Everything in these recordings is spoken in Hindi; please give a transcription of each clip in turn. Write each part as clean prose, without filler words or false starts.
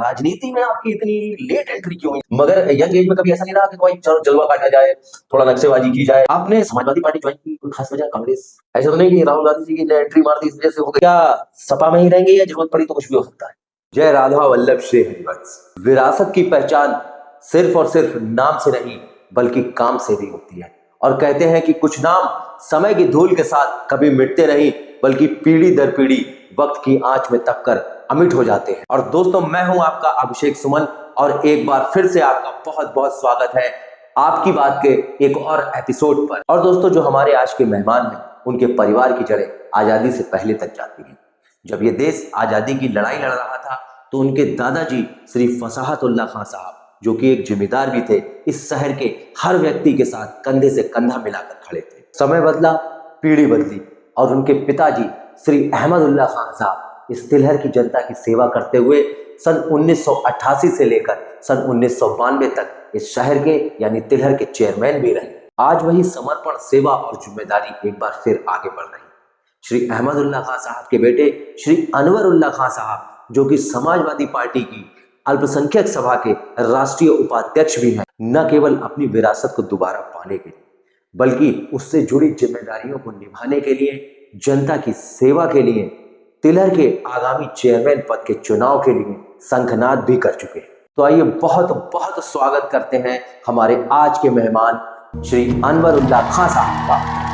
राजनीति में आपकी इतनी लेट एंट्री क्यों हुई? मगर यंग एज में कभी ऐसा नहीं रहा कि कोई चलो जलवा काटा जाए, थोड़ा नक्शेबाजी की जाए? आपने समाजवादी पार्टी ज्वाइन की, कोई खास वजह? कांग्रेस ऐसा तो नहीं कि राहुल गांधी जी की एंट्री मार दी इस वजह से हो गया? क्या सपा में ही रहेंगे या जरूरत पड़ी तो कुछ भी हो सकता है? जय राधा वल्लभ श्री हरिवंश। विरासत की पहचान सिर्फ और सिर्फ नाम से नहीं बल्कि काम से भी होती है। और कहते हैं कि कुछ नाम समय की धूल के साथ कभी मिटते नहीं बल्कि पीढ़ी दर पीढ़ी वक्त की आंच में तपकर अमिट हो जाते हैं। और दोस्तों, मैं हूं आपका अभिषेक सुमन और एक बार फिर से आपका बहुत बहुत स्वागत है आपकी बात के एक और एपिसोड पर। और दोस्तों, जो हमारे आज के मेहमान हैं उनके परिवार की जड़ें आजादी से पहले तक जाती हैं। जब ये देश आजादी की लड़ाई लड़ रहा था तो उनके दादाजी श्री फसाहतुल्लाह खान साहब, जो कि एक जिम्मेदार भी थे, इस शहर के हर व्यक्ति के साथ कंधे से कंधा मिलाकर खड़े थे। समय बदला, पीढ़ी बदली और उनके पिताजी श्री अहमदुल्लाह खान साहब इस तिलहर की जनता की सेवा करते हुए सन 1988 से लेकर सन 1992 तक इस शहर के यानी तिलहर के चेयरमैन भी रहे। आज वही समर्पण, सेवा और जिम्मेदारी एक बार फिर आगे बढ़ रही। श्री अहमदुल्लाह खान साहब के बेटे श्री अनवरुल्लाह खान साहब, जो कि समाजवादी पार्टी की अल्पसंख्यक सभा के राष्ट्रीय उपाध्यक्ष भी हैं, न केवल अपनी विरासत को दोबारा पाने के लिए बल्कि उससे जुड़ी जिम्मेदारियों को निभाने के लिए, जनता की सेवा के लिए, तिलहर के आगामी चेयरमैन पद के चुनाव के लिए शंखनाद भी कर चुके हैं। तो आइए बहुत बहुत स्वागत करते हैं हमारे आज के मेहमान श्री अनवरुल्लाह खान साहब का।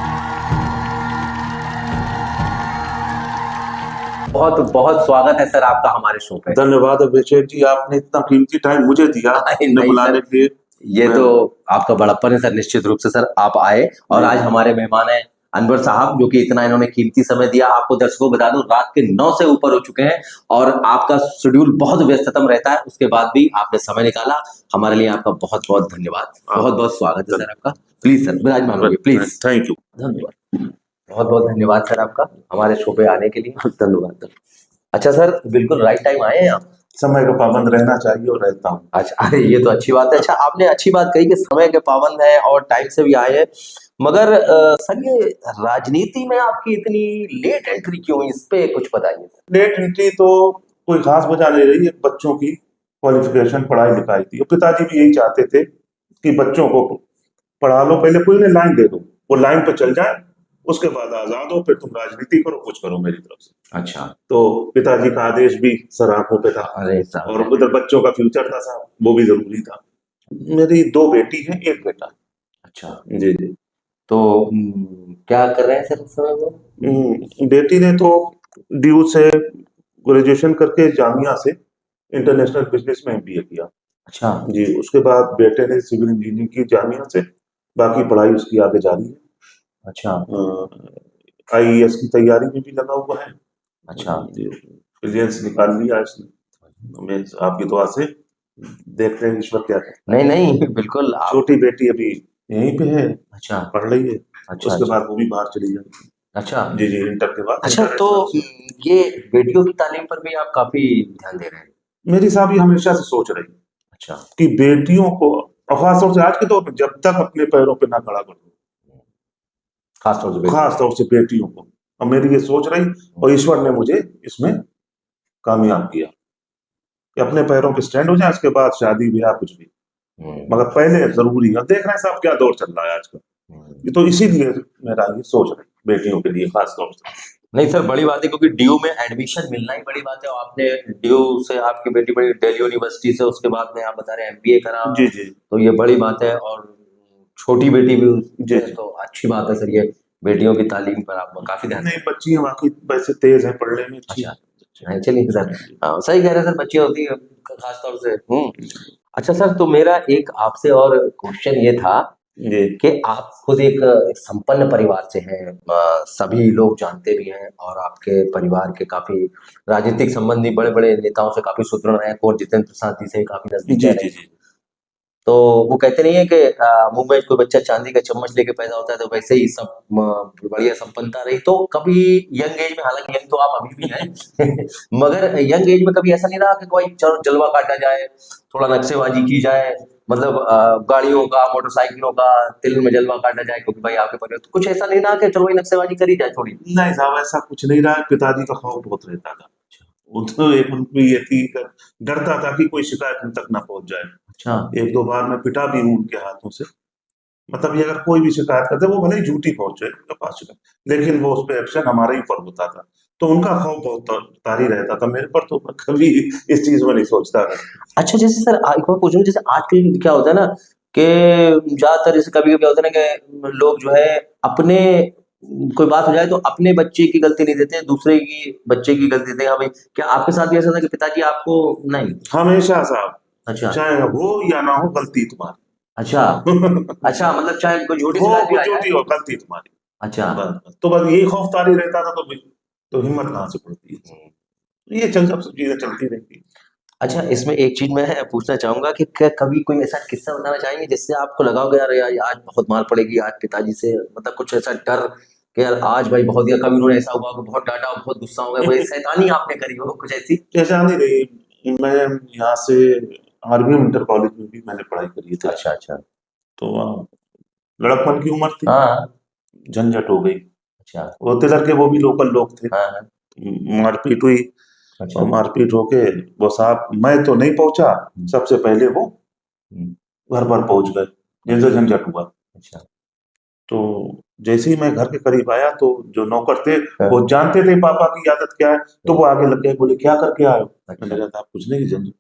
बहुत बहुत स्वागत है सर आपका हमारे शो पे। धन्यवाद अभिषेक जी, आपने इतना कीमती टाइम मुझे दिया बुलाने के लिए। ये तो आपका बड़प्पन है सर, निश्चित रूप से सर आप आए। और आज हमारे मेहमान हैं अनवर साहब, जो कि इतना इन्होंने कीमती समय दिया। आपको दर्शकों बता दूं, रात के 9 से ऊपर हो चुके हैं और आपका शेड्यूल बहुत व्यस्ततम रहता है, उसके बाद भी आपने समय निकाला हमारे लिए। आपका बहुत बहुत धन्यवाद, बहुत बहुत स्वागत है सर आपका। प्लीज सर विराजमान होइए, प्लीज। थैंक यू, धन्यवाद, बहुत बहुत धन्यवाद सर आपका हमारे शो पे आने के लिए। धन्यवाद। अच्छा सर, बिल्कुल राइट टाइम आए हैं आप। समय का पाबंद रहना चाहिए और रहता हूँ। अच्छा, अरे ये तो अच्छी बात है। अच्छा, आपने अच्छी बात कही कि समय के पाबंद है और टाइम से भी आए हैं, मगर सर ये राजनीति में आपकी इतनी लेट एंट्री क्यों हुई, इस पे कुछ बताइए। लेट एंट्री तो कोई खास वजह नहीं रही है, बच्चों की क्वालिफिकेशन, पढ़ाई लिखाई थी। पिताजी भी यही चाहते थे कि बच्चों को पढ़ा लो, पहले कोई ने लाइन दे दो, वो लाइन पे चल जाए, उसके बाद आजाद हो, फिर तुम राजनीति करो, कुछ करो मेरी तरफ से। अच्छा, तो पिताजी का आदेश भी सर आंखों पे था। अरे और उधर बच्चों का फ्यूचर था साहब, वो भी जरूरी था। मेरी 2 बेटी हैं, 1 बेटा। अच्छा जी जी। तो क्या कर रहे हैं सर इस समय वो? बेटी ने तो ड्यू से ग्रेजुएशन करके जामिया से इंटरनेशनल बिजनेस में MBA किया। अच्छा जी, उसके बाद बेटे ने सिविल इंजीनियरिंग की जामिया से, बाकी पढ़ाई उसकी आगे जारी है। अच्छा IAS की तैयारी में भी लगा हुआ है। अच्छा जी, प्रिलियंस निकाल लिया इसने। मैं आपकी दुआ से देखते हैं ईश्वर क्या करता है। नहीं नहीं बिल्कुल आप... छोटी बेटी अभी यहीं पे है, अच्छा पढ़ रही है। अच्छा उसके बाद वो भी बाहर चली जाएगी। अच्छा जी जी, इंटर के बाद। अच्छा, तो ये बेटियों की तालीम पर भी आप काफी ध्यान दे रहे हैं? मेरी साहब ये हमेशा से सोच रही अच्छा कि बेटियों को, और खासतौर से आज के दौर में, जब तक अपने पैरों पे ना खड़ा कर दो, खास तौर से बेटियों को, और मेरी ये सोच रही, और ईश्वर ने मुझे इसमें कामयाब किया कि अपने पैरों पे स्टैंड हो जाए, उसके बाद शादी ब्याह कुछ भी, मगर पहले जरूरी है। देख रहे हैं साहब क्या दौर चल रहा है आजकल, ये तो इसीलिए मेरा ये सोच रही बेटियों के लिए खास तौर से। नहीं सर, बड़ी बात है, क्योंकि ड्यू में एडमिशन मिलना ही बड़ी बात है। और आपने ड्यू से, आपकी बेटी बड़ी दिल्ली यूनिवर्सिटी से, उसके बाद में आप बता रहे हैं MBA करा। जी जी, तो ये बड़ी बात है। और छोटी बेटी भी जी है, तो अच्छी बात है सर। ये बेटियों की तालीम पर आप काफी ध्यान नहीं, बच्ची है बाकी वैसे तेज है पढ़ने में, अच्छी। नहीं, चलिए सर, हाँ, सही कह रहे हैं सर, बच्चियां होती है खास तौर से। अच्छा सर, तो मेरा एक आपसे और क्वेश्चन ये था जी कि आप खुद एक संपन्न परिवार से हैं, सभी लोग जानते भी हैं, और आपके परिवार के काफी राजनीतिक संबंधी बड़े बड़े नेताओं से काफी सुदृढ़ हैं, और जितेंद्र प्रसाद जी से काफी नजदीक जी है। जी जी, तो वो कहते नहीं है कि मुंह में कोई बच्चा चांदी का चम्मच लेके पैदा होता है, तो वैसे ही सब बढ़िया संपन्नता रही। तो कभी यंग एज में, हालांकि यंग तो आप अभी भी हैं मगर यंग एज में कभी ऐसा नहीं रहा कि कोई चलो जलवा काटा जाए, थोड़ा नक्शेबाजी की जाए, मतलब गाड़ियों का, मोटरसाइकिलों का तिल में जलवा काटा जाए, क्योंकि भाई आपके परिवार तो कुछ ऐसा नहीं रहा कि चलो भाई नक्शेबाजी करी जाए थोड़ी? नहीं साहब, ऐसा कुछ नहीं रहा। पिताजी का खौफ बहुत रहता था तो एक उनकी ये थी कि डरता था कि कोई शिकायत उन तक ना पहुंच जाए। अच्छा। एक दो बार मैं पिटा भी हूं उनके हाथों से। मतलब ये अगर कोई भी शिकायत करते वो भले ही झूठी पहुंचे उनके पास शिकायत, लेकिन वो उस पर एक्शन हमारे ही ऊपर होता था। तो उनका खौफ बहुत तारी रहता था मेरे पर, तो मैं कभी इस चीज में नहीं सोचता था। अच्छा, जैसे सर एक बार पूछूं, जैसे आजकल क्या होता है ना कि ज्यादातर जैसे कभी कभी होता है ना कि लोग जो है अपने कोई बात हो जाए तो अपने बच्चे की गलती नहीं देते, दूसरे की बच्चे की गलती देते हैं। हाँ भाई, क्या आपके साथ भी ऐसा था कि पिताजी आपको नहीं? हमेशा साहब, अच्छा। चाहे हो या ना हो, गलती तुम्हारी। अच्छा। अच्छा, मतलब चाहे कोई झूठी हो शिकायत भी कुछ आ झूठी जाए। हो, गलती तुम्हारी। अच्छा। बस तो बस यही खौफ तारी रहता था, तो हिम्मत कहाँ से पड़ती है। ये चल सब चीजें चलती रहती। अच्छा, इसमें एक चीज मैं पूछना चाहूंगा कि क्या कभी कोई ऐसा किस्सा बताना चाहेंगे जिससे आपको लगा होगा यार यार आज बहुत मार पड़ेगी आज पिताजी से, मतलब कुछ ऐसा डर कि यार आज भाई बहुत, या कभी उन्होंने ऐसा हुआ कि बहुत डांटा हो, बहुत गुस्सा हो गया, कोई शैतानी आपने करी हो कुछ ऐसी? ऐसा नहीं रही। मैं यहाँ से आरबीएम इंटर कॉलेज में भी मैंने पढ़ाई करी थी। अच्छा अच्छा। तो वहाँ लड़कपन की उम्र थी, हाँ। झंझट हो गई। अच्छा। वो तिलक के वो भी लोकल लोग थे। हाँ हाँ। मारपीट हुई, अच्छा। और मारपीट होके वो साहब, मैं तो नहीं पहुंचा, सबसे पहले वो हम्म। घर पर पहुंच गए, जिनसे झंझट हुआ। अच्छा। तो जैसे ही मैं घर के करीब आया तो जो नौकर थे हाँ। वो जानते थे पापा की आदत क्या है, तो वो आगे लग गए, बोले क्या करके आए हो? अच्छा। मैंने कहा "साहब, कुछ नहीं, झंझट।"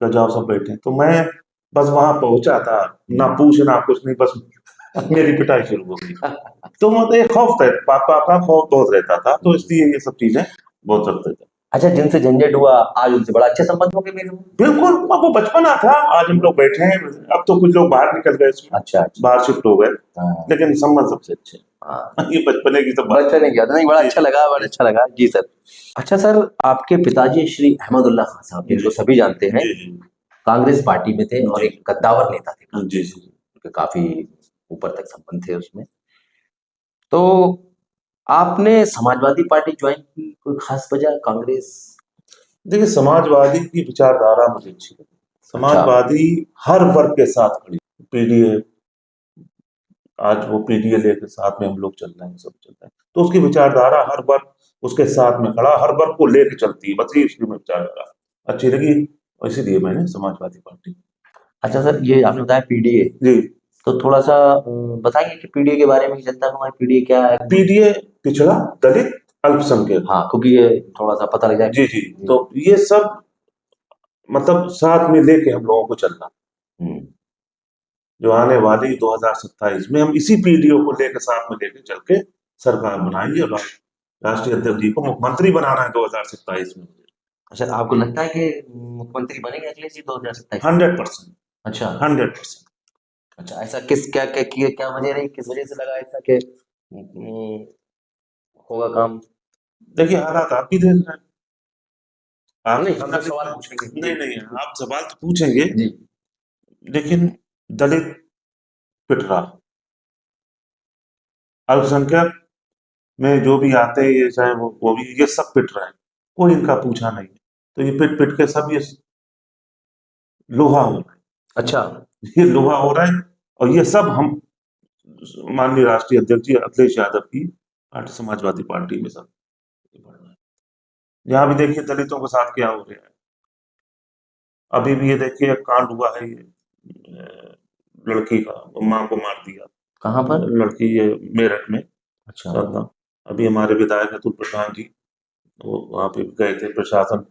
कहा, जाओ सब बैठे। तो मैं बस वहां पहुंचा था, ना पूछना कुछ नहीं, बस मेरी पिटाई शुरू हो गई। तो मतलब एक खौफ था, पापा का खौफ बहुत रहता था, तो इसलिए ये सब चीजें बहुत रखते थे। अच्छा, जिनसे झंझट हुआ आज उनसे बड़ा अच्छे संबंध हो गए मेरे? बिल्कुल, अब वो बचपना था, आज हम लोग बैठे हैं। अब तो कुछ लोग बाहर निकल गए इसमें, अच्छा अच्छा। बाहर शिफ्ट हो गए, हाँ लेकिन संबंध सबसे अच्छे हैं। हाँ। ये बचपने की तो बात बच्चा नहीं किया था, नहीं बड़ा जी अच्छा जी लगा, बड़ा जी अच्छा लगा जी सर। अच्छा सर, आपके पिताजी श्री अहमदुल्ला खान साहब, जिनको जी सभी जानते हैं, जी जी कांग्रेस पार्टी में थे और जी एक कद्दावर नेता थे, जी जी। उनके काफी ऊपर तक संबंध थे उसमें। तो आपने समाजवादी पार्टी ज्वाइन की, कोई खास वजह कांग्रेस? देखिए, समाजवादी की विचारधारा मुझे अच्छी लगी। अच्छा। समाजवादी हर वर्ग के साथ खड़ी। पीडीए, आज वो पीडीए के साथ में हम लोग चल रहे हैं, सब चल रहे हैं, तो उसकी विचारधारा हर वर्ग उसके साथ में खड़ा, हर वर्ग को लेके चलती है, बस ये उसकी विचारधारा अच्छी लगी, और इसीलिए मैंने समाजवादी पार्टी। अच्छा सर, ये आपने बताया पीडीए, जी। तो थोड़ा सा बताएंगे कि पीडीए के बारे में, कि जनता को हमारी पीडीए क्या है? पीडीए पिछड़ा, दलित, अल्पसंख्यक। हाँ, क्योंकि ये थोड़ा सा पता लग जाए। जी जी। तो ये सब मतलब साथ में लेके हम लोगों को चलना, हम्म। जो आने वाली 2027 में हम इसी पीडीओ को लेकर साथ में लेकर चल के सरकार बनाएंगे, और राष्ट्रीय अध्यक्ष जी को मुख्यमंत्री बनाना है 2027 में। अच्छा, आपको लगता है कि मुख्यमंत्री बनेंगे अखिलेश जी 2027? 100%। अच्छा। 100%। अच्छा, ऐसा किस क्या क्या क्या वजह रही, किस वजह से लगा ऐसा कि होगा काम? देखिए, हालात आप भी देख रहे हैं। आप नहीं, हम तो सवाल पूछेंगे नहीं जी। नहीं, आप सवाल तो पूछेंगे, जी। लेकिन दलित पिट रहा, अल्पसंख्यक में जो भी आते हैं, ये चाहे वो भी, ये सब पिट रहे हैं, कोई इनका पूछा नहीं। तो ये पिट पिट के सब ये लोहा हो रहा अच्छा। है, ये लोहा हो रहा है, और ये सब हम माननीय राष्ट्रीय अध्यक्ष जी अखिलेश यादव की पार्टी, समाजवादी पार्टी में सब बढ़ रहा है। यहाँ भी देखिए दलितों के साथ क्या हो रहा है। अभी भी ये देखिए एक कांड हुआ है, ये लड़की का, माँ को मार दिया। कहाँ पर? लड़की ये मेरठ में। अच्छा। अभी हमारे विधायक अतुल प्रधान जी वो वहां पे गए थे, प्रशासन,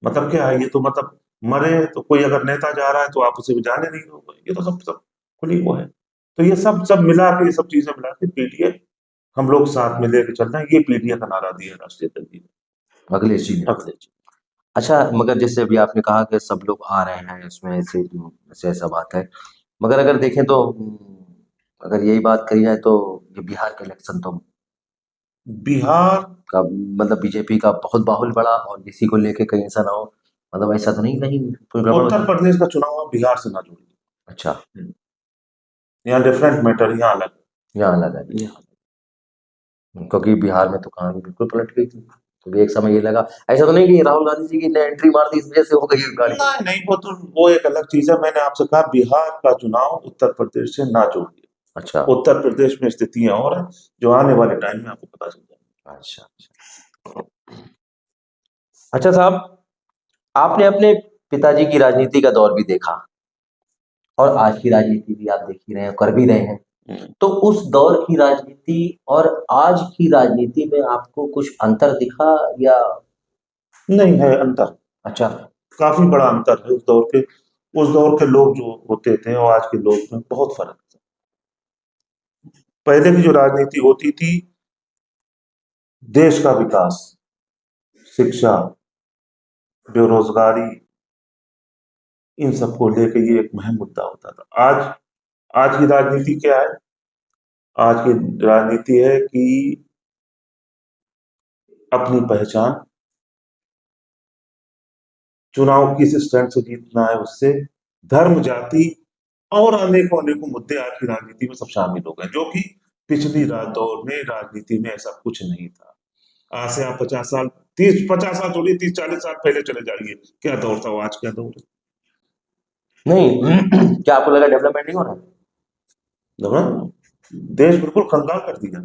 मतलब क्या है, ये तो मतलब मरे तो कोई अगर नेता जा रहा है तो आप उसे जाने नहीं दोगे, ये तो सब सब खुली वो है। तो ये सब सब मिला के, ये सब चीजें मिला के पीडीए हम लोग साथ में लेके चल रहे हैं, ये पीडीए का नारा दिया राष्ट्रीय अध्यक्ष जी अखिलेश जी ने? ने। अखिलेश जी। अच्छा, मगर जैसे अभी आपने कहा कि सब लोग आ रहे हैं इसमें, ऐसे ऐसा बात है, मगर अगर देखें तो अगर यही बात करी जाए तो ये बिहार के इलेक्शन तो बिहार, का मतलब बीजेपी का बहुत बाहुल बड़ा, और इसी को लेके कहीं ऐसा ना हो, मतलब ऐसा तो नहीं कहीं कोई गड़बड़ हो उत्तर जाए? प्रदेश का चुनाव आप बिहार से ना जोड़िए। अच्छा। यहाँ डिफरेंट मैटर, यहाँ अलग। यहाँ अलग है। यहाँ क्योंकि बिहार में तो कहानी बिल्कुल पलट गई थी, क्योंकि एक समय ये लगा, ऐसा तो नहीं कि राहुल गांधी जी की ने एंट्री मार दी इस वजह से हो गई है गाड़ी? नहीं नहीं, वो तो वो एक अलग चीज है। मैंने आपसे कहा बिहार का चुनाव उत्तर प्रदेश से ना जोड़िए। अच्छा उत्तर प्रदेश में स्थितियां और हैं, जो आने वाले टाइम में आपको पता चल जाएगा। अच्छा। अच्छा। अच्छा साहब, आपने अपने पिताजी की राजनीति का दौर भी देखा और आज की राजनीति भी आप देख ही रहे हैं, कर भी रहे हैं। तो उस दौर की राजनीति और आज की राजनीति में आपको कुछ अंतर दिखा या? नहीं है अंतर, अच्छा। काफी बड़ा अंतर है। उस दौर के लोग जो होते थे और आज के लोग में बहुत फर्क है। पहले की जो राजनीति होती थी, देश का विकास, शिक्षा, बेरोजगारी, इन सबको लेके ये एक अहम मुद्दा होता था। आज की राजनीति क्या है? आज की राजनीति है कि अपनी पहचान, चुनाव किस स्टैंड से जीतना है उससे, धर्म, जाति और अनेकों अनेकों मुद्दे आज की राजनीति में सब शामिल हो गए, जो कि पिछली दौर में राजनीति में ऐसा कुछ नहीं था। आज से आप 50 साल, 50 साल थोड़ी, 30-40 साल पहले चले जाइए, क्या दौर था वो, आज क्या दौर है। नहीं क्या आपको लगा डेवलपमेंट नहीं हो रहा? डेवलपमेंट, देश बिल्कुल कंगाल कर दिया।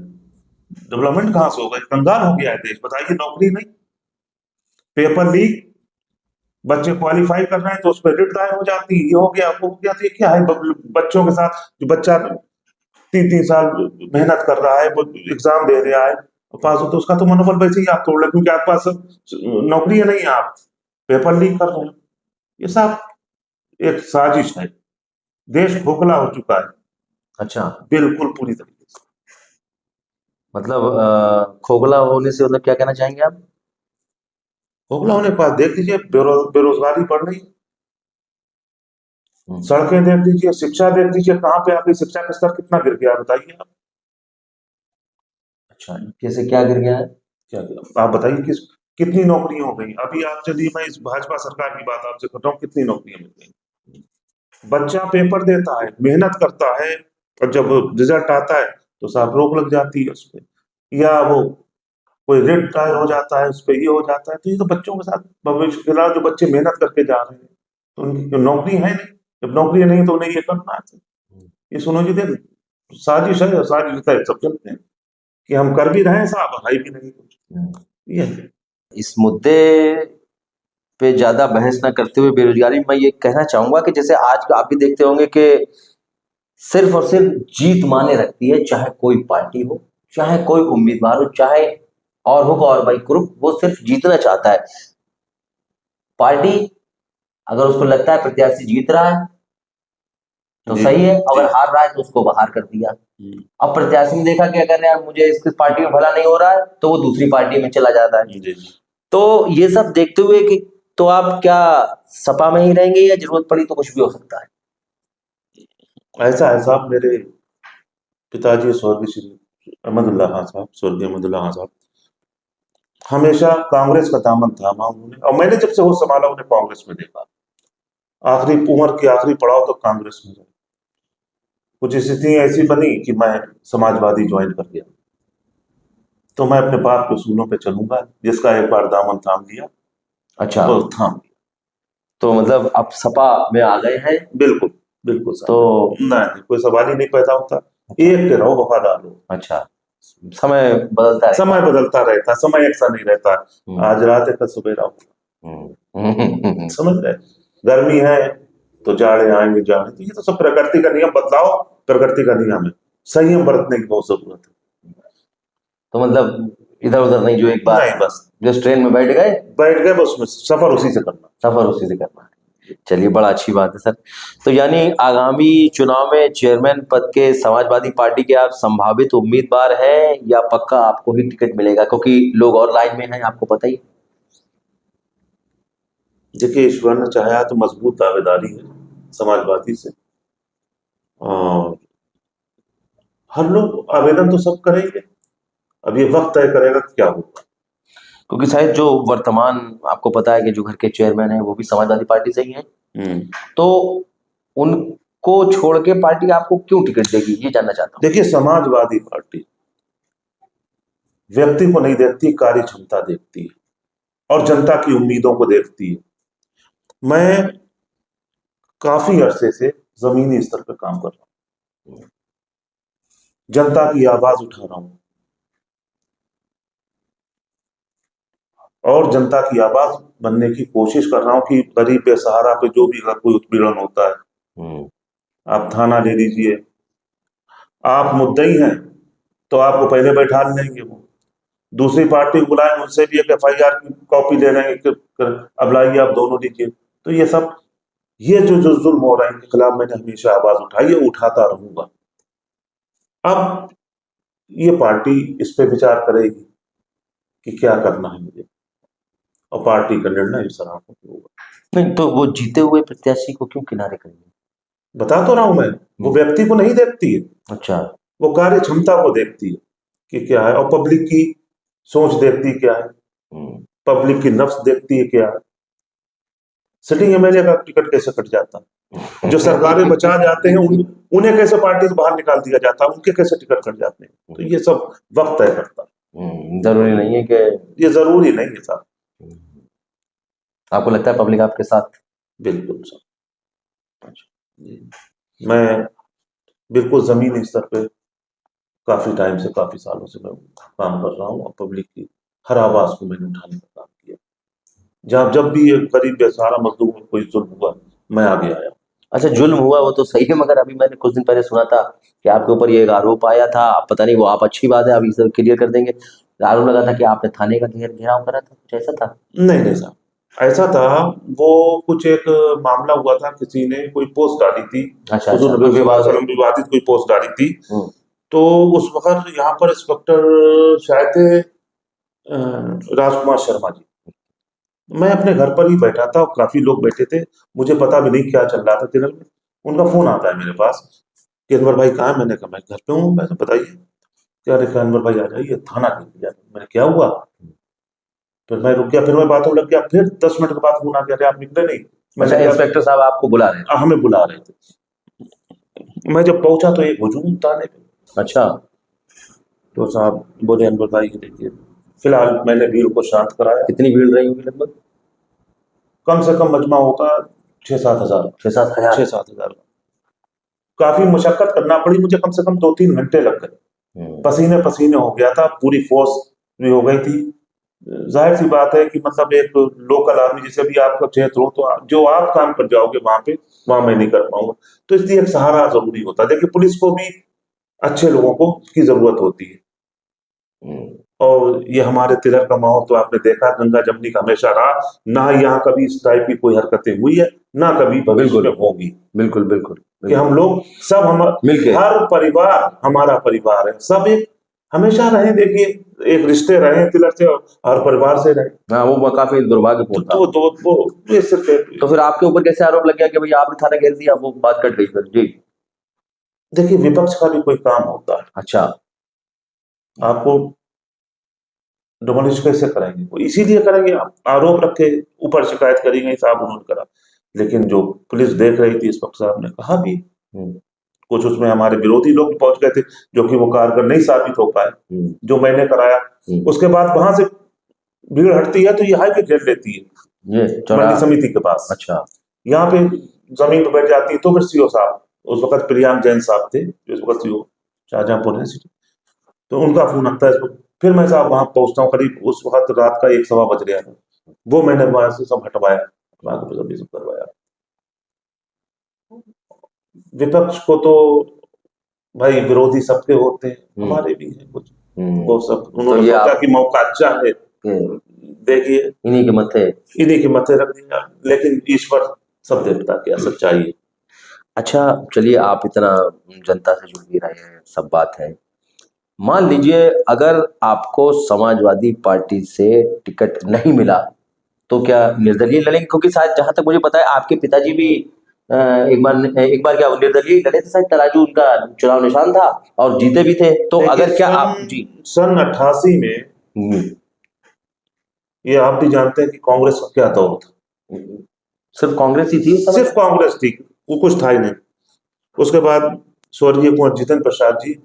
डेवलपमेंट कहाँ से हो गए, कंगाल हो गया है देश। बताइए, नौकरी नहीं, पेपर लीक, बच्चे क्वालिफाई कर रहे हैं तो उस पर रिट दायर हो जाती है, ये हो गया वो हो गया। तो ये क्या है, बच्चों के साथ जो बच्चा 3-3 साल मेहनत कर रहा है, वो एग्जाम दे रहा है, पास हो, तो उसका तो मनोबल वैसे ही आप तोड़ रहे, क्योंकि आपके पास नौकरी नहीं है, आप पेपर लीक कर रहे हैं। ये सब एक साजिश है। देश खोखला हो चुका है, अच्छा, बिल्कुल पूरी तरीके से। मतलब खोखला होने से मतलब क्या कहना चाहेंगे आप? खोखला होने के बाद देख लीजिए, बेरोजगारी बढ़ रही है, सड़कें देख लीजिए, शिक्षा देख लीजिए, कहाँ पे आपकी शिक्षा का स्तर कितना गिर गया, बताइए आप। अच्छा, कैसे क्या गिर गया है? क्या आप बताइए, कितनी नौकरियां हो गई। अभी आप चलिए, मैं इस भाजपा सरकार की बात आपसे कर रहा हूँ, कितनी नौकरियां मिल गई। बच्चा पेपर देता है, मेहनत करता है, और जब रिजल्ट आता है तो साहब रोक लग जाती है उस पर, या वो कोई रेड टायर हो जाता है, उस पर ये हो जाता है। तो ये तो बच्चों के साथ भविष्य, फिलहाल जो बच्चे मेहनत करके जा रहे हैं, तो उनकी तो नौकरी है नहीं। जब नौकरी नहीं तो उन्हें ये करना है। ये सुनो जी, देख, साजिश है, साजिश है, सब जानते हैं कि हम कर भी रहे हैं साहब, है भी नहीं कुछ। ये है। इस मुद्दे पे ज्यादा बहस ना करते हुए बेरोजगारी, मैं ये कहना चाहूंगा कि जैसे आज आप भी देखते होंगे कि सिर्फ और सिर्फ जीत माने रखती है, चाहे कोई पार्टी हो, चाहे कोई उम्मीदवार हो, चाहे और हो और भाई ग्रुप, वो सिर्फ जीतना चाहता है। पार्टी अगर उसको लगता है प्रत्याशी जीत रहा है तो जी सही है, जी। अगर हार रहा है तो उसको बाहर कर दिया। हम्म, अब प्रत्याशी ने देखा कि अगर यार मुझे इस पार्टी में भला नहीं हो रहा है तो वो दूसरी पार्टी में चला जाता है। जी। तो ये सब देखते हुए कि तो आप क्या सपा में ही रहेंगे या जरूरत पड़ी तो कुछ भी हो सकता है? ऐसा है साहब, मेरे पिताजी स्वर्गीय श्री अहमदुल्ला खान साहब, स्वर्गीय अहमदुल्ला खान साहब, हमेशा कांग्रेस का दामन थामा उन्होंने, और मैंने जब से वो संभाला उन्हें कांग्रेस में देखा। आखिरी उम्र की आखिरी पड़ाव तो कांग्रेस में रहे। कुछ स्थिति ऐसी बनी कि मैं समाजवादी ज्वाइन कर गया, तो मैं अपने बाप के उसूलों पे चलूंगा, जिसका एक बार दामन थाम लिया अच्छा, वो थाम लिया। तो मतलब आप सपा में आ गए हैं। बिल्कुल, बिल्कुल तो साहब, नहीं कोई सवाल ही नहीं पैदा होता। एक के रहो, वफादार रहो। अच्छा, समय बदलता है। समय बदलता रहता, समय एक सा नहीं रहता। आज रात है कल सवेरा होगा, समझ रहे। गर्मी है तो जाड़े आएंगे, जाड़े, तो ये तो सब प्रकृति का नियम, बदलाव प्रकृति का नियम है। संयम बरतने की बहुत जरूरत है। तो मतलब इधर उधर नहीं, जो एक बार नहीं, बस जिस ट्रेन में बैठ गए, बस उसमें सफर उसी से करना। सफर उसी से करना है। चलिए, बड़ा अच्छी बात है सर। तो यानी आगामी चुनाव में चेयरमैन पद के समाजवादी पार्टी के आप संभावित उम्मीदवार हैं या पक्का आपको ही टिकट मिलेगा, क्योंकि लोग और लाइन में हैं, आपको पता ही है। देखिए, ईश्वर ने चाहा तो मजबूत दावेदारी है समाजवादी से, और हर लोग आवेदन तो सब करेंगे। अब ये वक्त तय करेगा कि क्या होगा। क्योंकि शायद जो वर्तमान, आपको पता है कि जो घर के चेयरमैन हैं वो भी समाजवादी पार्टी से ही हैं। तो उनको छोड़ के पार्टी आपको क्यों टिकट देगी, ये जानना चाहता हूँ। देखिए, समाजवादी पार्टी व्यक्ति को नहीं देखती, कार्य क्षमता देखती है और जनता की उम्मीदों को देखती है। मैं काफी अरसे से जमीनी स्तर पर काम कर रहा हूँ, जनता की आवाज उठा रहा हूँ, और जनता की आवाज बनने की कोशिश कर रहा हूँ कि गरीब बेसहारा पे जो भी अगर कोई उत्पीड़न होता है, आप थाना ले लीजिए, आप मुद्दई हैं तो आपको पहले बैठा लेंगे, वो दूसरी पार्टी को बुलाएं, उनसे भी एक एफआईआर की कॉपी ले लेंगे कि अब लाइए आप दोनों लीजिए। तो ये सब, ये जो जो जुल्म हो रहा है इनके खिलाफ मैंने हमेशा आवाज उठाई है, उठाता रहूंगा। अब ये पार्टी इस पे विचार करेगी कि क्या करना है मुझे, और पार्टी का निर्णय इस तरह को होगा। नहीं तो वो जीते हुए प्रत्याशी को क्यों किनारे करेंगे? बता तो रहा हूं मैं, वो व्यक्ति को नहीं देखती है, अच्छा। वो कार्य क्षमता को देखती है कि क्या है, और पब्लिक की सोच देखती है क्या है, पब्लिक की नफ्स देखती है क्या है। सिटिंग एमएलए का टिकट कैसे कट जाता है, जो सरकारें बचा जाते हैं उन्हें कैसे पार्टी से बाहर निकाल दिया जाता है, उनके कैसे टिकट कट जाते हैं। तो ये सब वक्त तय करता है, जरूरी नहीं है कि ये जरूरी नहीं है साहब। आपको लगता है पब्लिक आपके साथ? बिल्कुल साहब, मैं बिल्कुल जमीनी स्तर पे काफी टाइम से, काफी सालों से मैं काम कर रहा हूँ, और पब्लिक की हर आवाज को मैंने उठाने का काम किया। जब भी ये गरीब बेसहारा मजदूर को कोई जुल्म हुआ, मैं आगे आया। अच्छा, जुल्म हुआ वो तो सही है, मगर अभी मैंने कुछ दिन पहले सुना था कि आपके ऊपर ये एक आरोप आया था, पता नहीं वो आप अच्छी बात है अभी सब क्लियर कर देंगे। आरोप लगा था कि आपने थाने का घेराव करा था, कुछ ऐसा था? नहीं नहीं साहब, ऐसा था, वो कुछ एक मामला हुआ था, किसी ने कोई पोस्ट डाली थी, अच्छा हुजूर अच्छा, नबी कोई विवाद है। वसल्लम विवादित कोई पोस्ट डाली थी। हम्म, तो उस वक्त यहाँ पर इंस्पेक्टर शायद थे राजकुमार शर्मा जी। मैं अपने घर पर ही बैठा था और काफी लोग बैठे थे, मुझे पता भी नहीं क्या चल रहा था दिनर में। उनका फोन आता है मेरे पास कि अनवर भाई कहाँ है? मैंने कहा मैं घर पे हूँ। मैंने बताइए क्या? देखा अनवर भाई आ जाइए, थाना गिर गया। मैंने क्या हुआ? फिर मैं रुक गया, फिर मैं बातों लग गया। फिर 10 मिनट के बाद फोन आ गया, अरे आप निकले नहीं। मैंने अच्छा, कहा इंस्पेक्टर साहब आपको बुला रहे थे? हमें बुला रहे थे। मैं जब पहुंचा तो एक हुजूम थाने पे। अच्छा। तो साहब बोले अनवर भाई की देखिए, फिलहाल मैंने भीड़ को शांत कराया। कितनी भीड़ रही होगी लगभग? कम से कम मजमा होगा 6-7 हजार। 6-7 हजार? 6-7 हजार। काफी मशक्कत करना पड़ी मुझे, कम से कम 2-3 घंटे लग गए। पसीने पसीने हो गया था, पूरी फोर्स भी हो गई थी। जाहिर सी बात है कि मतलब एक लोकल आदमी जैसे भी आपका क्षेत्र हो, तो जो आप काम कर जाओगे वहां पे, वहां मैं नहीं कर पाऊंगा। तो इसलिए एक सहारा जरूरी होता है। देखिए पुलिस को भी अच्छे लोगों को की जरूरत होती है। और ये हमारे तिलर का माहौल तो आपने देखा, गंगा जमनी का हमेशा रहा। ना यहाँ कभी इस टाइप की कोई हरकतें हुई है, ना कभी भविष्य में होगी। बिल्कुल बिल्कुल कि हम लोग सब, हम मिलके, हर परिवार हमारा परिवार है, सब एक हमेशा रहे। देखिए एक रिश्ते रहे तिलक से, और हर परिवार से रहे। हाँ वो काफी दुर्भाग्यपूर्ण था। वो ये सिर्फ तो फिर आपके ऊपर कैसे आरोप लग गया कि भाई आपने थाना घेर दिया? वो बात कट गई फिर जी। देखिए विपक्ष का भी कोई काम होता है। अच्छा। आपको डिमोलिश कैसे करेंगे? वो इसीलिए करेंगे, आप आरोप रखे, ऊपर शिकायत करेंगे साहब उन्होंने करा। लेकिन जो पुलिस देख रही थी, इंस्पेक्टर साहब ने कहा भी, कुछ उसमें हमारे विरोधी लोग पहुंच गए थे, जो कि वो कारगर नहीं साबित हो पाए, जो मैंने कराया। उसके बाद वहां से भीड़ हटती है तो ये हाईवे घेर लेती है, ये मंडी समिति के पास। अच्छा। यहाँ पे जमीन पर बैठ जाती है। तो फिर सीओ साहब, उस वक्त प्रियांक जैन साहब थे, इस वक्त सीओ शाहजहांपुर है सिटी, तो उनका फोन आता है इसको। फिर मैं साहब वहां पहुंचता हूँ, करीब उस वक्त रात का 1-1:15 बज गया था। वो मैंने वहां से सब हटवाया, सब करवाया। विपक्ष को तो भाई विरोधी सबके होते हैं, हमारे भी हैं कुछ। वो सब उन्होंने ये सोचा कि मौका अच्छा है, देखिए इन्हीं के मथे इन्हीं के मथे रख दिया। लेकिन ईश्वर सब देखता, क्या सच्चाई है। अच्छा चलिए, आप इतना जनता से जुड़ भी रहे हैं, सब बात है। मान लीजिए अगर आपको समाजवादी पार्टी से टिकट नहीं मिला तो क्या निर्दलीय लड़ेंगे? क्योंकि शायद जहां तक मुझे पता है आपके पिताजी भी एक बार क्या निर्दलीय लड़े थे, शायद तराजू उनका चुनाव निशान था और जीते भी थे। तो अगर क्या आप जी सन 88 में, ये आप भी जानते हैं कि कांग्रेस का क्या दौर था। सिर्फ कांग्रेस ही थी उस समय? सिर्फ कांग्रेस थी, वो कुछ था ही नहीं। उसके बाद स्वर्गीय कुंवर जितेंद्र प्रसाद जी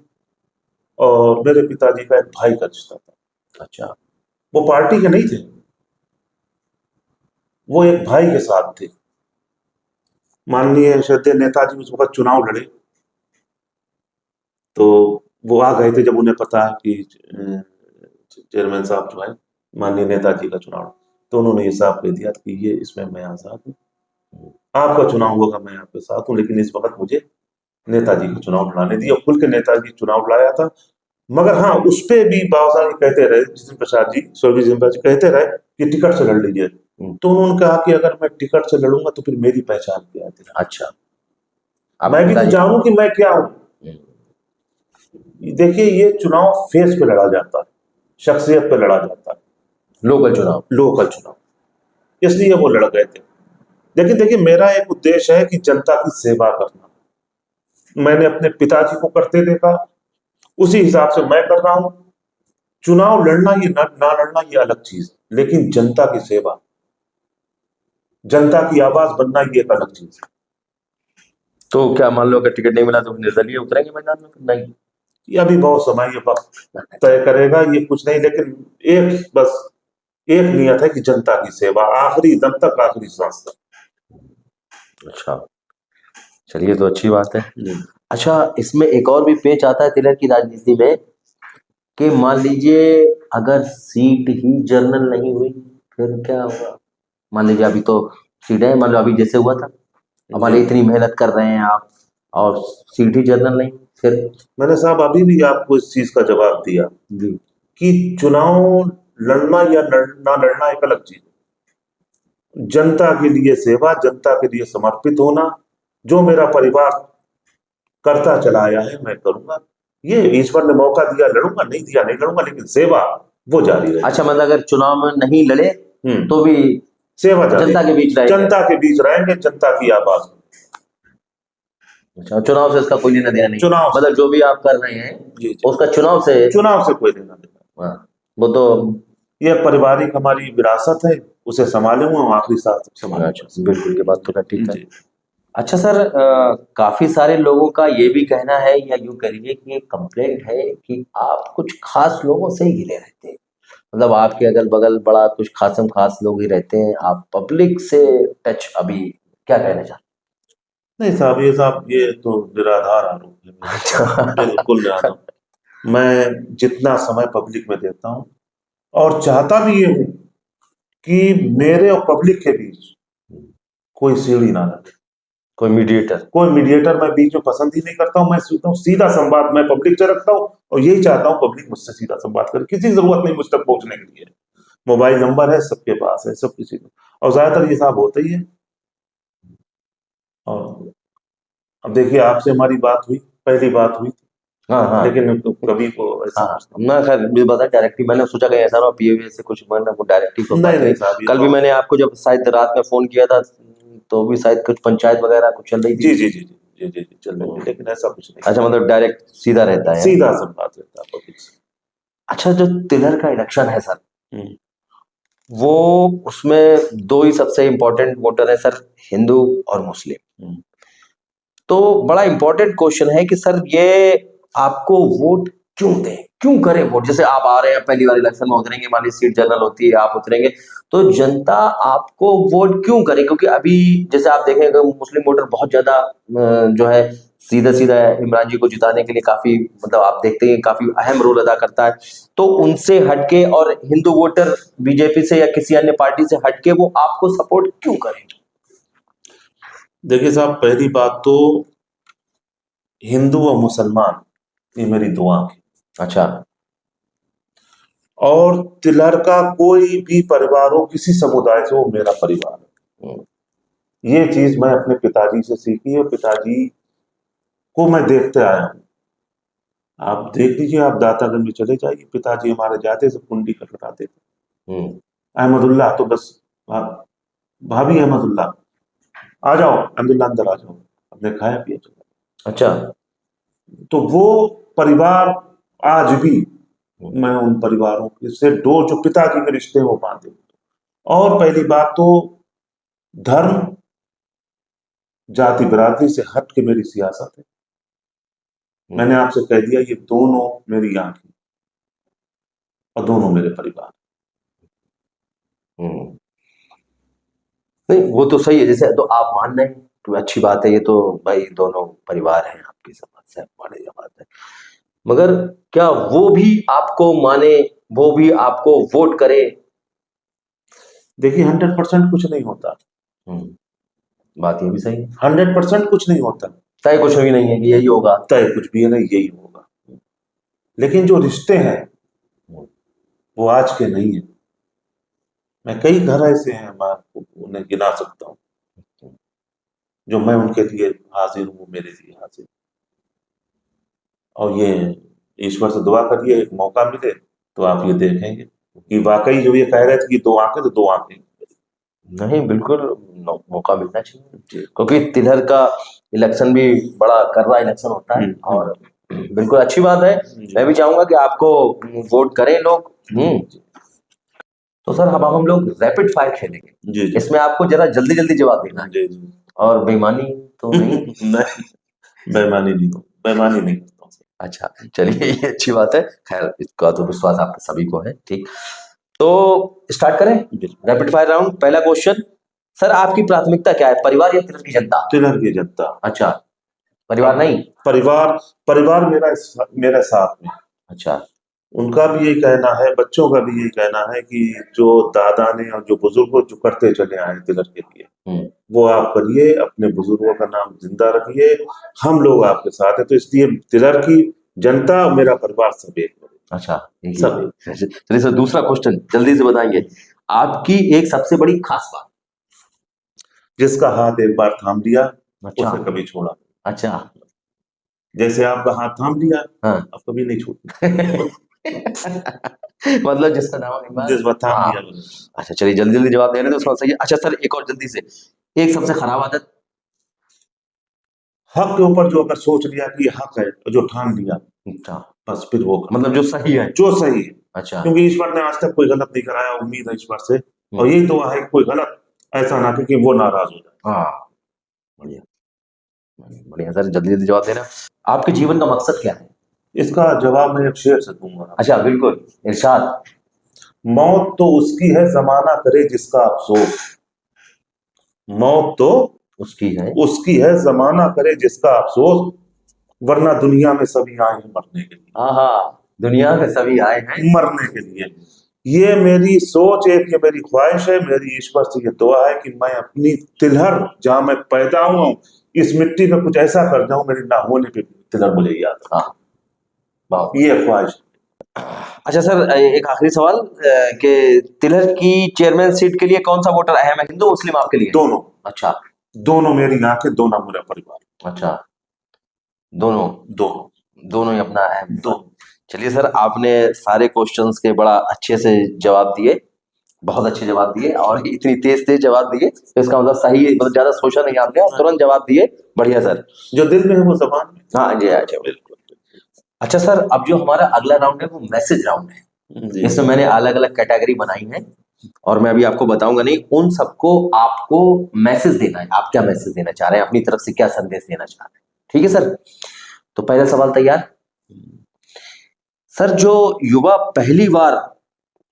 और मेरे पिताजी का एक भाई का रिश्ता था। अच्छा। वो पार्टी के नहीं थे, वो एक भाई के साथ थे। माननीय श्रद्धेय नेताजी उस वक्त चुनाव लड़े, तो वो आ गए थे जब उन्हें पता कि चेयरमैन साहब जो है माननीय नेताजी का चुनाव। तो उन्होंने ये साफ कह दिया कि ये इसमें मैं आजाद हूँ, आपका चुनाव होगा मैं आपके साथ हूँ, लेकिन इस वक्त मुझे नेताजी का चुनाव लड़ाने दिया। खुल के नेताजी चुनाव लड़ाया था। मगर हाँ, उस पे भी बाबा साहब ये कहते रहे, जितेंद्र प्रसाद जी, स्वर्गीय जितेंद्र प्रसाद जी कहते रहे कि टिकट से लड़ लीजिए। तो उन्होंने कहा कि अगर मैं टिकट से लड़ूंगा तो फिर मेरी पहचान क्या है? अच्छा, आप मैं भी तो पिताजी- जानूं कि मैं क्या हूं। देखिए, ये चुनाव फेस पे लड़ा जाता है, शख्सियत पे लड़ा जाता है, लोकल चुनाव। लोकल चुनाव, इसलिए वो लड़ गए थे। लेकिन देखिए, मेरा एक उद्देश्य है कि जनता की सेवा करना। मैंने अपने पिताजी को करते देखा, उसी हिसाब से मैं कर रहा हूं। चुनाव लड़ना ये ना लड़ना ये अलग चीज है, लेकिन जनता की सेवा, जनता की आवाज बनना ये एक अलग चीज है। तो क्या मान लो अगर टिकट नहीं मिला तो निर्दलीय उतरेंगे मैदान में? फिर नहीं? ये अभी बहुत समय, ये वक्त तय करेगा, ये कुछ नहीं। लेकिन एक बस एक नियत है कि जनता की सेवा, आखिरी दम तक, आखिरी सांस तक। अच्छा, चलिए, तो अच्छी बात है। जी। अच्छा, इसमें एक और भी पेच आता है तिलक की राजनीति में कि मान लीजिए अगर सीट ही जनरल नहीं हुई फिर क्या होगा? मान लीजिए अभी तो सीट है, मान लो अभी जैसे हुआ था, अब मान लीजिए इतनी मेहनत कर रहे हैं आप और सीट ही जनरल नहीं, फिर? मैंने साहब अभी भी आपको इस चीज का जवाब दिया जी। कि चुनाव लड़ना या ना लड़ना एक अलग चीज है। जनता के लिए सेवा, जनता के लिए समर्पित होना, जो मेरा परिवार करता चला आया है मैं करूंगा। ये ईश्वर ने मौका दिया लड़ूंगा, नहीं दिया नहीं लड़ूंगा, लेकिन सेवा वो जारी रहेगी। अच्छा, मतलब अगर चुनाव में नहीं लड़े हम्म। तो भी सेवा जारी, जनता के बीच रहेंगे। जनता के बीच रहेंगे, जनता की आवाज। अच्छा, चुनाव से इसका कोई लेना देना नहीं? चुनाव से- मतलब जो भी आप कर रहे हैं जी जी, उसका चुनाव से? चुनाव से कोई लेना देना। हाँ, वो तो ये पारिवारिक हमारी विरासत है, उसे संभालूंगा और आखिरी सांस तक संभालूंगा। अच्छा, बिल्कुल, ये बात तो ठीक है। जी। अच्छा सर, काफी सारे लोगों का ये भी कहना है, या यूं कहिए कि एक कंप्लेंट है कि आप कुछ खास लोगों से ही घिरे रहते हैं। मतलब आपके अगल बगल बड़ा कुछ खासम खास लोग ही रहते हैं, आप पब्लिक से टच अभी क्या कहना चाहते नहीं साहब, ये तो निराधार आरोप है मेरे ऊपर। बिल्कुल निराधार। मैं जितना समय पब्लिक में देता हूँ और चाहता भी ये हूँ कि मेरे और पब्लिक के बीच कोई सीढ़ी ना लगे, कोई मीडिएटर? कोई मीडिएटर मैं बीच में पसंद ही नहीं करता हूँ। मैं सोचता हूँ सीधा संवाद मैं पब्लिक से रखता हूँ और यही चाहता हूँ पब्लिक मुझसे सीधा संवाद करे। किसी की जरूरत नहीं मुझ तक पहुंचने के लिए। मोबाइल नंबर है सबके पास है, सब किसी को, और ज्यादातर ये साहब होता ही है। और अब देखिए, आपसे हमारी बात हुई, पहली बात हुई, हाँ हाँ, लेकिन कभी को ऐसा हाँ ना, खैर मुझे पता डायरेक्टली, मैंने सोचा कि ऐसा ना पीओवी से कुछ मैंने वो डायरेक्टली को बात नहीं करी। साहब, ये कल तो भी मैंने आपको जब शायद रात में फोन किया था तो भी शायद कुछ पंचायत वगैरह कुछ चल रही जी थी। जी जी जी जी जी जी चल रही है, लेकिन ऐसा कुछ नहीं। अच्छा, मतलब डायरेक्ट सीधा रहता है? सीधा संवाद रहता है पब्लिक से। अच्छा, जो तिलर का इलेक्शन है सर, हम्म। वो उसमें दो ही सबसे इम्पोर्टेंट वोटर है सर, हिंदू और मुस्लिम। हम्म। तो बड़ा इंपॉर्टेंट क्वेश्चन है कि सर ये आपको वोट क्यों दें, क्यों करें वोट? जैसे आप आ रहे हैं पहली बार इलेक्शन में उतरेंगे, मान लीजिए सीट जनरल होती है, आप उतरेंगे तो जनता आपको वोट क्यों करे? क्योंकि अभी जैसे आप देखेंगे मुस्लिम वोटर बहुत ज्यादा जो है सीधा सीधा इमरान जी को जिताने के लिए काफी, मतलब आप देखते हैं काफी अहम रोल अदा करता है। तो उनसे हटके और हिंदू वोटर बीजेपी से या किसी अन्य पार्टी से हटके वो आपको सपोर्ट क्यों करें? देखिए साहब, पहली बात तो हिंदू और मुसलमान ये मेरी दुआ की। अच्छा। और तिलहर का कोई भी परिवार हो, किसी समुदाय से, वो मेरा परिवार है। ये चीज मैं अपने पिताजी से सीखी है। पिताजी को मैं देखते आया हूँ। आप देख लीजिए, आप दातागंज में चले जाइए, पिताजी हमारे जाते से कुंडी खटखटाते थे। अहमदुल्ला तो बस, भाभी अहमदुल्ला आ जाओ, अहमदुल्ला अंदर आ जाओ, हमने खाया पिया चला। अच्छा। तो वो परिवार आज भी, मैं उन परिवारों के से दो जो पिताजी के रिश्ते हैं वो बांधे। और पहली बात तो धर्म जाति बिरादरी से हट के मेरी सियासत है। मैंने आपसे कह दिया, ये दोनों मेरी आंखें और दोनों मेरे परिवार। नहीं, वो तो सही है, जैसे तो आप मान रहे हैं तो अच्छी बात है, ये तो भाई दोनों परिवार हैं आपकी समझ से, बड़ी बात है। मगर क्या वो भी आपको माने, वो भी आपको वोट करे? देखिए 100% कुछ नहीं होता, बात ये भी सही है। 100% कुछ नहीं होता, तय कुछ भी नहीं है कि यही होगा। तय कुछ भी नहीं, यही होगा। लेकिन जो रिश्ते हैं वो आज के नहीं है। मैं कई घर ऐसे हैं, मैं आपको उन्हें गिना सकता हूँ, जो मैं उनके लिए हाजिर हूँ, वो मेरे लिए हाजिर। और ये ईश्वर से दुआ करिए एक मौका मिले तो आप ये देखेंगे कि वाकई जो ये कह रहे थे कि दो आंखें, तो दो आंखें। नहीं, बिल्कुल मौका मिलना चाहिए, जी। क्योंकि तिलहर का इलेक्शन भी बड़ा कर्रा इलेक्शन होता है। और बिल्कुल अच्छी बात है। मैं भी चाहूंगा कि आपको वोट करें लोग। तो सर अब हम लोग रैपिड फायर खेलेंगे। जी जी इसमें आपको जरा जल्दी जल्दी जवाब देना है, जी जी। और बेईमानी तो नहीं। नहीं, बेईमानी नहीं, बेईमानी नहीं करता हूँ। अच्छा, चलिए ये अच्छी बात है। खैर, इसका तो विश्वास आप सभी को है। ठीक, तो स्टार्ट करें रैपिड फायर राउंड। पहला क्वेश्चन, सर आपकी प्राथमिकता क्या है, परिवार या तिलहर की जनता? तिलहर की जनता। अच्छा, परिवार नहीं? परिवार, परिवार मेरा मेरे साथ में। अच्छा, उनका भी यही कहना है, बच्चों का भी यही कहना है कि जो दादा ने और जो बुजुर्ग जो करते चले आए तिलहर के लिए, वो आप करिए, अपने बुजुर्गों का नाम जिंदा रखिए, हम लोग आपके साथ हैं। तो इसलिए तिलहर की जनता और मेरा परिवार सब एक है। अच्छा, सब। चलिए सर, दूसरा क्वेश्चन जल्दी से बताएंगे। आपकी एक सबसे बड़ी खास बात? जिसका हाथ एक बार थाम लिया, अच्छा, उसे कभी छोड़ा। अच्छा, जैसे आपका हाथ थाम लिया, हाँ। अब कभी नहीं छूटना। मतलब जिसका नाम एक बार, जिस बार थाम हाँ। लिया। अच्छा, चलिए जल्दी जल्दी जवाब दे रहे हैं तो उसका सही है। अच्छा सर, एक और जल्दी से, एक सबसे खराब आदत? हक के ऊपर जो अगर सोच लिया कि ये हक है, और जो ठान लिया, अच्छा, बस फिर वो मतलब जो सही है। जो सही है। अच्छा, क्योंकि ईश्वर ने आज तक कोई गलत नहीं कराया, उम्मीद है ईश्वर से, और यही दुआ है कि कोई गलत ऐसा ना कि वो नाराज हो जाए। हाँ, बढ़िया बढ़िया सर, जल्दी जल्दी जवाब देना। आपके जीवन का मकसद क्या है? इसका जवाब मैं एक शेर से दूंगा। अच्छा, बिल्कुल, इरशाद। मौत तो उसकी है जमाना करे जिसका अफसोस, मौत तो उसकी है जमाना करे जिसका अफसोस, वरना दुनिया में सभी आए हैं मरने के लिए। हाँ, दुनिया में सभी आए हैं मरने के लिए। ये मेरी सोच है, ये मेरी ख्वाहिश है, मेरी ईश्वर से ये दुआ है कि मैं अपनी तिलहर, जहां मैं पैदा हुआ हूं, इस मिट्टी में कुछ ऐसा कर जाऊं मेरे ना होने पे तिलहर मुझे याद रहे। हाँ, बहुत। ये ख्वाहिश। अच्छा सर, एक आखिरी सवाल, कि तिलहर की चेयरमैन सीट के लिए कौन सा वोटर अहम है, हिंदू मुस्लिम आपके लिए? दोनों। अच्छा, दोनों मेरी आंखें, दोनों मेरा परिवार। अच्छा, दोनों दोनों दोनों ही अपना अहम। दो। चलिए सर, आपने सारे क्वेश्चंस के बड़ा अच्छे से जवाब दिए, बहुत अच्छे जवाब दिए, और इतनी तेज तेज जवाब दिए, तो इसका मतलब सही, मतलब ज्यादा सोचा नहीं आपने और तुरंत जवाब दिए। बढ़िया सर। जो दिल में है वो जबान में। हाँ जी, अच्छा बिल्कुल। अच्छा सर, अब जो हमारा अगला राउंड है वो मैसेज राउंड है। जी। इसमें मैंने अलग अलग कैटेगरी बनाई है, और मैं अभी आपको बताऊंगा नहीं, उन सबको आपको मैसेज देना है। आप क्या मैसेज देना चाह रहे हैं, अपनी तरफ से क्या संदेश देना चाह रहे हैं? ठीक है सर, तो पहला सवाल तैयार? सर, जो युवा पहली बार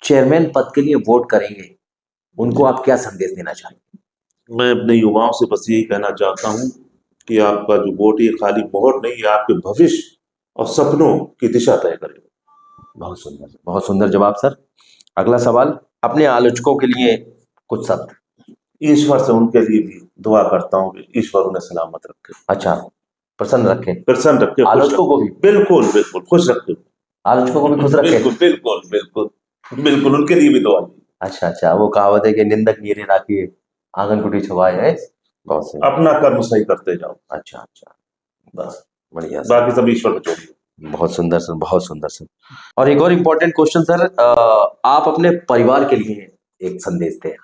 चेयरमैन पद के लिए वोट करेंगे, उनको आप क्या संदेश देना चाहेंगे? मैं अपने युवाओं से बस यही कहना चाहता हूँ कि आपका जो वोट, ये खाली वोट नहीं, ये आपके भविष्य और सपनों की दिशा तय करेगा। बहुत सुंदर जवाब सर। अगला सवाल, अपने आलोचकों के लिए कुछ शब्द। ईश्वर से उनके लिए भी दुआ करता हूँ कि ईश्वर उन्हें सलामत रखे। अच्छा, प्रसन्न रखे, प्रसन्न रखे, आलोचकों को भी। बिल्कुल बिल्कुल खुश रखे, आलोचकों को भी खुश रखे। बिल्कुल बिल्कुल बिल्कुल बिल्कुल, उनके लिए भी दुआ। अच्छा अच्छा, वो कहावत है कि निंदक नीरे राखिए, आंगन कुटी छुपाए है। बहुत सही। अपना कर्म सही करते जाओ, अच्छा अच्छा, बस, बढ़िया सर। बाकी सब ईश्वर पर छोड़िए। बहुत सुंदर सर, बहुत सुंदर सर। और एक और इम्पोर्टेंट क्वेश्चन सर, आप अपने परिवार के लिए एक संदेश दें।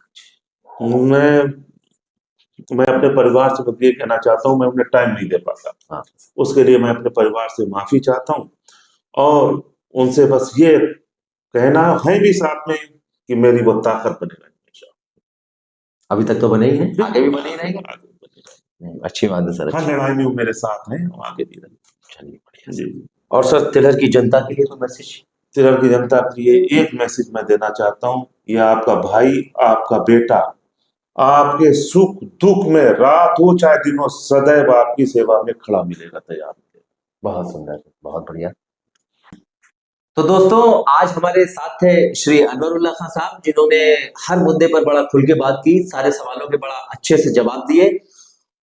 मैं अपने परिवार से बस ये कहना चाहता हूँ, मैं उन्हें टाइम नहीं दे पाता। हाँ, उसके लिए मैं अपने परिवार से माफी चाहता हूँ, और उनसे बस ये कहना है भी साथ में कि मेरी वो ताकत बने रहे हमेशा। अभी तक तो बने ही हैं, आगे भी बने ही रहेंगे। आगे बने रहे। अच्छी बात है सर, हर अच्छी। लड़ाई में वो मेरे साथ हैं और आगे भी रहे। चलिए, बढ़िया जी। सर। और सर, तिलहर की जनता के लिए कोई मैसेज? तिलहर की जनता के लिए एक मैसेज मैं देना चाहता हूँ, ये आपका भाई, आपका बेटा, आपके सुख दुख में रात हो चाहे दिन हो, सदैव आपकी सेवा में खड़ा मिलेगा, तैयार मिलेगा। बहुत सुंदर, बहुत बढ़िया। तो दोस्तों आज हमारे साथ थे श्री अनवरुल्लाह खान साहब, जिन्होंने हर मुद्दे पर बड़ा खुल के बात की, सारे सवालों के बड़ा अच्छे से जवाब दिए।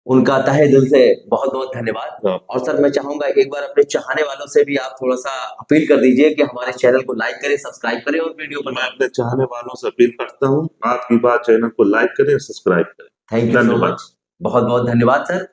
उनका तहे दिल से बहुत बहुत धन्यवाद। और सर मैं चाहूंगा एक बार अपने चाहने वालों से भी आप थोड़ा सा अपील कर दीजिए कि हमारे चैनल को लाइक करें, सब्सक्राइब करें और वीडियो पर मैं अपने चाहने वालों से अपील करता हूँ, आपकी बात चैनल को लाइक करें, सब्सक्राइब करें। थैंक यू सो धन्यवाद। मच, बहुत बहुत धन्यवाद सर।